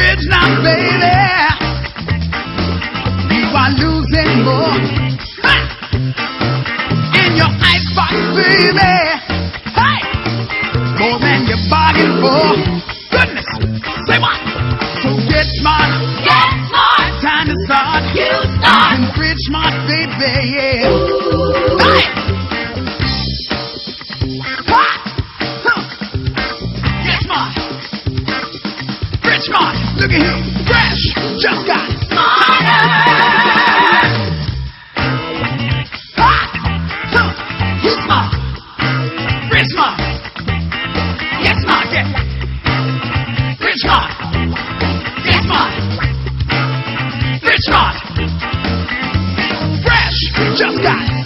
fridge now, baby. You are losing more in your icebox, baby. Hey, more than you bargained for. Goodness, say what? So get smart. Get smart. Time to start. You start. Using FridgeSmart, baby. Yeah. Ooh. Hey. Ha. Huh. Get smart. FridgeSmart. Look at here. Fresh. Just got Smarter. Ha. Huh. You smart. FridgeSmart. Get smart. Get. FridgeSmart. Get smart. FridgeSmart. Fresh. Just got